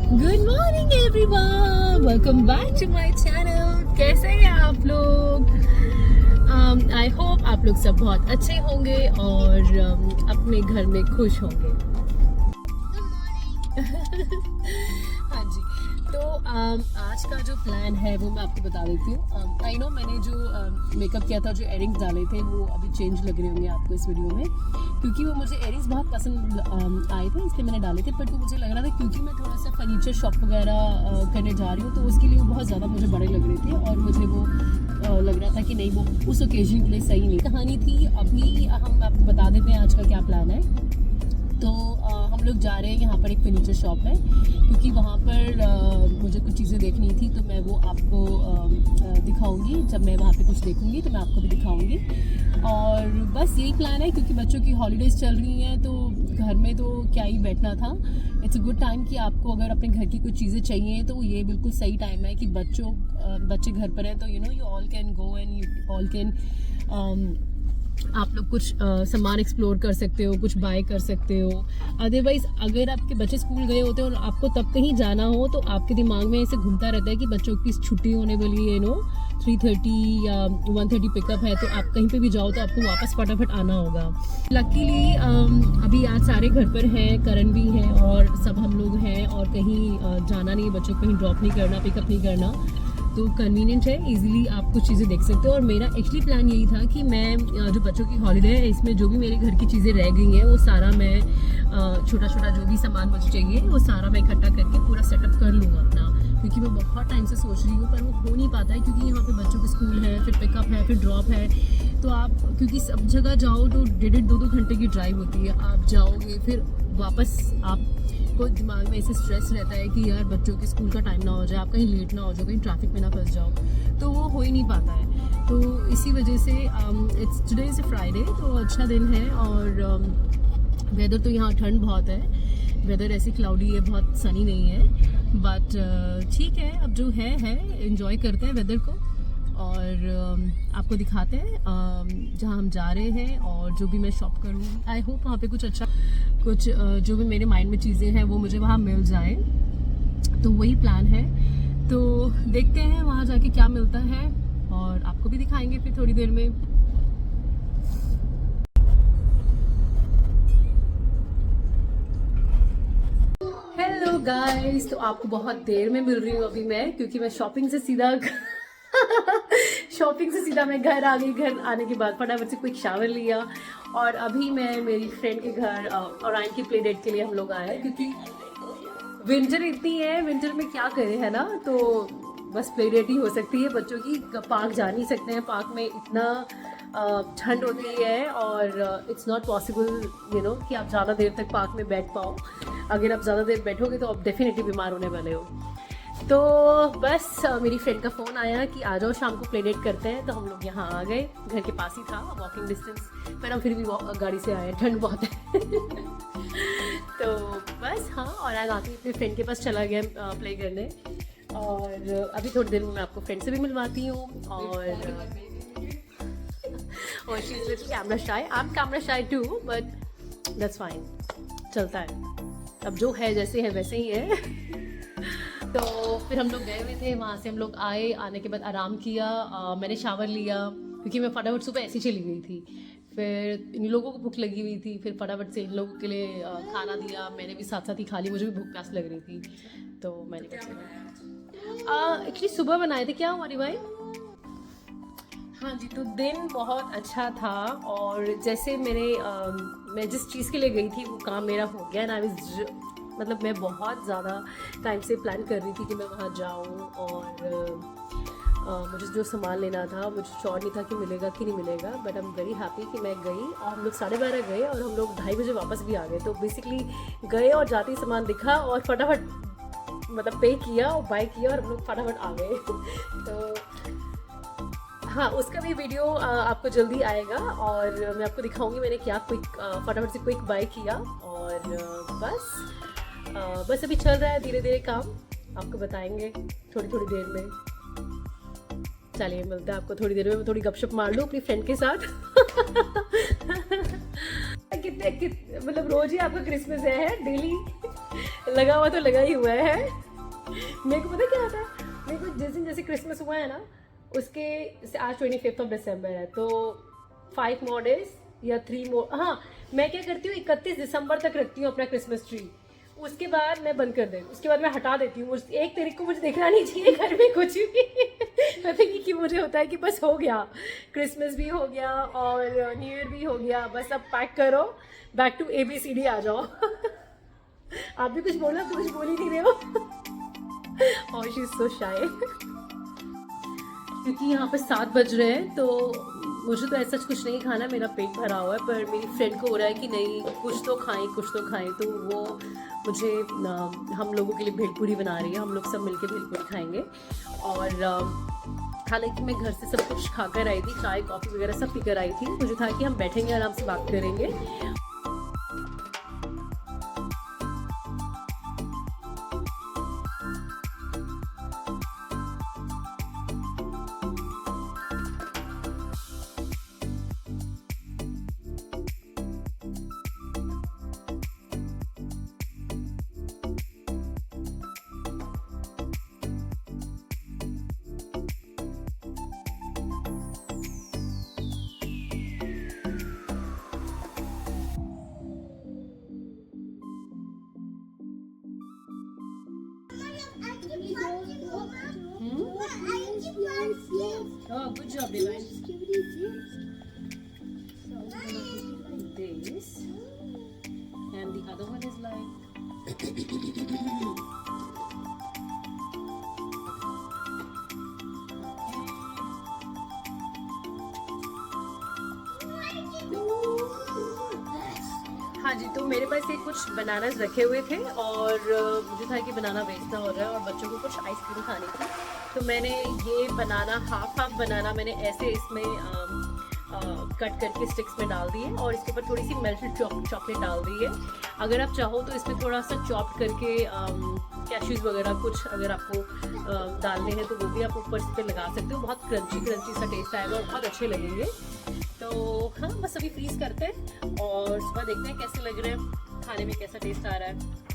Good morning everyone, welcome back to my channel. कैसे हैं आप लोग? आई होप आप लोग सब बहुत अच्छे होंगे और अपने घर में खुश होंगे। हाँ जी, तो आज का जो प्लान है वो मैं आपको बता देती हूँ। आई नो मैंने जो मेकअप किया था, जो एयरिंग्स डाले थे वो अभी चेंज लग रहे होंगे आपको इस वीडियो में, क्योंकि वो मुझे एयरिंग्स बहुत पसंद आए थे इसलिए मैंने डाले थे। बट वो मुझे लग रहा था क्योंकि मैं थोड़ा सा फर्नीचर शॉप वगैरह करने जा रही हूँ तो उसके लिए वो बहुत ज़्यादा मुझे बड़े लग रहे थे और मुझे वो लग रहा था कि नहीं, वो उस ओकेजन के लिए सही नहीं कहानी थी। अभी हम आपको बता देते हैं आज का क्या प्लान है। तो हम लोग जा रहे हैं, यहाँ पर एक फर्नीचर शॉप है क्योंकि वहाँ पर मुझे कुछ चीज़ें देखनी थी तो मैं वो आपको दिखाऊंगी। जब मैं वहाँ पे कुछ देखूंगी तो मैं आपको भी दिखाऊंगी। और बस यही प्लान है क्योंकि बच्चों की हॉलीडेज़ चल रही हैं तो घर में तो क्या ही बैठना था। इट्स अ गुड टाइम कि आपको अगर अपने घर की कुछ चीज़ें चाहिए तो ये बिल्कुल सही टाइम है कि बच्चे घर पर हैं तो you all can go and you all can आप लोग कुछ सामान एक्सप्लोर कर सकते हो, कुछ बाय कर सकते हो। अदरवाइज अगर आपके बच्चे स्कूल गए होते हैं और आपको तब कहीं जाना हो तो आपके दिमाग में ऐसे घूमता रहता है कि बच्चों की छुट्टी होने वाली है, 3:30 या 1:30 पिकअप है तो आप कहीं पे भी जाओ तो आपको वापस फटाफट आना होगा। लकीली अभी आज सारे घर पर हैं, करण भी है और सब हम लोग हैं और कहीं जाना नहीं, बच्चों को कहीं ड्रॉप नहीं करना, पिकअप नहीं करना, तो कन्वीनियंट है, इजीली आप कुछ चीज़ें देख सकते हो। और मेरा एक्चुअली प्लान यही था कि मैं जो बच्चों की हॉलीडे है इसमें जो भी मेरे घर की चीज़ें रह गई हैं वो सारा मैं छोटा छोटा जो भी सामान मुझे चाहिए वो सारा मैं इकट्ठा करके पूरा सेटअप कर लूँगा अपना, क्योंकि मैं बहुत टाइम से सोच रही हूँ पर वो हो नहीं पाता है क्योंकि यहाँ पे बच्चों के स्कूल है, फिर पिकअप है, फिर ड्रॉप है। तो आप क्योंकि सब जगह जाओ तो 1.5-2 घंटे की ड्राइव होती है, आप जाओगे फिर वापस आपको दिमाग में ऐसे स्ट्रेस रहता है कि यार बच्चों के स्कूल का टाइम ना हो जाए, आप कहीं लेट ना हो जाओ, कहीं ट्रैफिक में ना फंस जाओ, तो वो हो ही नहीं पाता है। तो इसी वजह से it's today is a Friday, तो अच्छा दिन है और वेदर तो यहाँ ठंड बहुत है, वेदर ऐसी क्लाउडी है, बहुत सनी नहीं है, बट ठीक है, अब जो है एंजॉय करते हैं वेदर को और आपको दिखाते हैं जहाँ हम जा रहे हैं और जो भी मैं शॉप करूँगी। आई होप वहाँ पे कुछ जो भी मेरे माइंड में चीज़ें हैं वो मुझे वहाँ मिल जाए, तो वही प्लान है। तो देखते हैं वहाँ जाके क्या मिलता है और आपको भी दिखाएंगे फिर थोड़ी देर में। हेलो गाइस, तो आपको बहुत देर में मिल रही हूँ अभी मैं, क्योंकि मैं शॉपिंग से सीधा मैं घर आ गई। घर आने के बाद फटाफट से क्विक शावर लिया और अभी मैं मेरी फ्रेंड के घर ओराइन की प्ले डेट के लिए हम लोग आए हैं, क्योंकि विंटर इतनी है, विंटर में क्या करें, है ना, तो बस प्ले डेट ही हो सकती है बच्चों की। पार्क जा नहीं सकते हैं, पार्क में इतना ठंड होती है और इट्स नॉट पॉसिबल कि आप ज़्यादा देर तक पार्क में बैठ पाओ। अगर आप ज़्यादा देर बैठोगे तो आप डेफिनेटली बीमार होने वाले हो। तो बस मेरी फ्रेंड का फ़ोन आया कि आ जाओ शाम को प्ले डेट करते हैं, तो हम लोग यहाँ आ गए। घर के पास ही था, वॉकिंग डिस्टेंस, पर हम फिर भी गाड़ी से आए, ठंड बहुत है। तो बस हाँ, और आज आके अपने फ्रेंड के पास चला गया प्ले करने और अभी थोड़ी देर में मैं आपको फ्रेंड से भी मिलवाती हूँ। और she is little camera shy, I am camera shy too, but that's fine, चलता है, अब जो है जैसे है वैसे ही है। तो फिर हम लोग गए हुए थे, वहाँ से हम लोग आने के बाद आराम किया, मैंने शावर लिया क्योंकि मैं फटाफट सुबह ऐसी चली गई थी। फिर इन लोगों को भूख लगी हुई थी, फिर फटाफट से इन लोगों के लिए खाना दिया, मैंने भी साथ साथ ही खा ली, मुझे भी भूख प्यास लग रही थी तो मैंने एक्चुअली सुबह बनाए थे। क्या हमारी भाई? हाँ जी, तो दिन बहुत अच्छा था और जैसे मैं जिस चीज़ के लिए गई थी वो काम मेरा हो गया ना। मतलब मैं बहुत ज़्यादा टाइम से प्लान कर रही थी कि मैं वहाँ जाऊँ और मुझे जो सामान लेना था मुझे श्योर नहीं था कि मिलेगा कि नहीं मिलेगा, but I am very happy कि मैं गई और हम लोग 12:30 गए और हम लोग 2:30 बजे वापस भी आ गए। तो बेसिकली गए और जाते ही सामान दिखा और फटाफट मतलब पे किया और बाय किया और हम लोग फटाफट आ गए। तो हाँ, उसका भी वीडियो आपको जल्दी आएगा और मैं आपको दिखाऊंगी मैंने क्या फटाफट से क्विक बाय किया। और बस अभी चल रहा है धीरे धीरे काम, आपको बताएंगे थोड़ी देर में। चलिए मिलते हैं आपको थोड़ी देर में, मैं थोड़ी गपशप मार लूँ अपनी फ्रेंड के साथ। कितने मतलब रोज ही आपका क्रिसमस है डेली लगा हुआ तो लगा ही हुआ है। मेरे को पता क्या होता है, मेरे को जिस दिन जैसे क्रिसमस हुआ है ना, उसके आज 25 दिसंबर है, तो 5 more days या 3 more, हाँ मैं क्या करती हूँ 31 दिसंबर तक रखती हूँ अपना क्रिसमस ट्री, उसके बाद मैं बंद कर देती हूँ, उसके बाद मैं हटा देती हूँ। 1 तारीख को मुझे देखना नहीं चाहिए घर में कुछ भी। पता नहीं कि मुझे होता है कि बस हो गया, क्रिसमस भी हो गया और न्यू ईयर भी हो गया, बस अब पैक करो, बैक टू ABCD आ जाओ। आप भी कुछ बोलो, तो कुछ बोल ही नहीं रहे हो। और शी इज सो शाय। क्योंकि यहाँ पर 7 बज रहे हैं, तो मुझे तो ऐसा कुछ नहीं खाना, मेरा पेट भरा हुआ है, पर मेरी फ्रेंड को हो रहा है कि नहीं कुछ तो खाएं कुछ तो खाएं, तो वो मुझे हम लोगों के लिए भेलपूरी बना रही है, हम लोग सब मिलके भेलपूरी खाएंगे। और हालांकि मैं घर से सब कुछ खा कर आई थी, चाय कॉफ़ी वगैरह सब पी कर आई थी, मुझे था कि हम बैठेंगे आराम से बात करेंगे। Oh, good job, Divine. This, and the other one is like. हाँ जी, तो मेरे पास ये कुछ बनानास रखे हुए थे और मुझे था कि बनाना वेस्ट ना हो रहा है और बच्चों को कुछ आइसक्रीम खानी थी, तो मैंने ये बनाना हाफ बनाना मैंने ऐसे इसमें कट करके स्टिक्स में डाल दिए और इसके ऊपर थोड़ी सी मेल्टेड चॉकलेट डाल दी है। अगर आप चाहो तो इसमें थोड़ा सा चॉप करके कैश्यूज वगैरह कुछ अगर आपको डालने हैं तो वो भी आप ऊपर पे लगा सकते हो। बहुत क्रंची सा टेस्ट आएगा और बहुत अच्छे लगेंगे। तो हाँ, बस अभी फ्रीज करते हैं और सुबह देखते हैं कैसे लग रहे हैं, खाने में कैसा टेस्ट आ रहा है।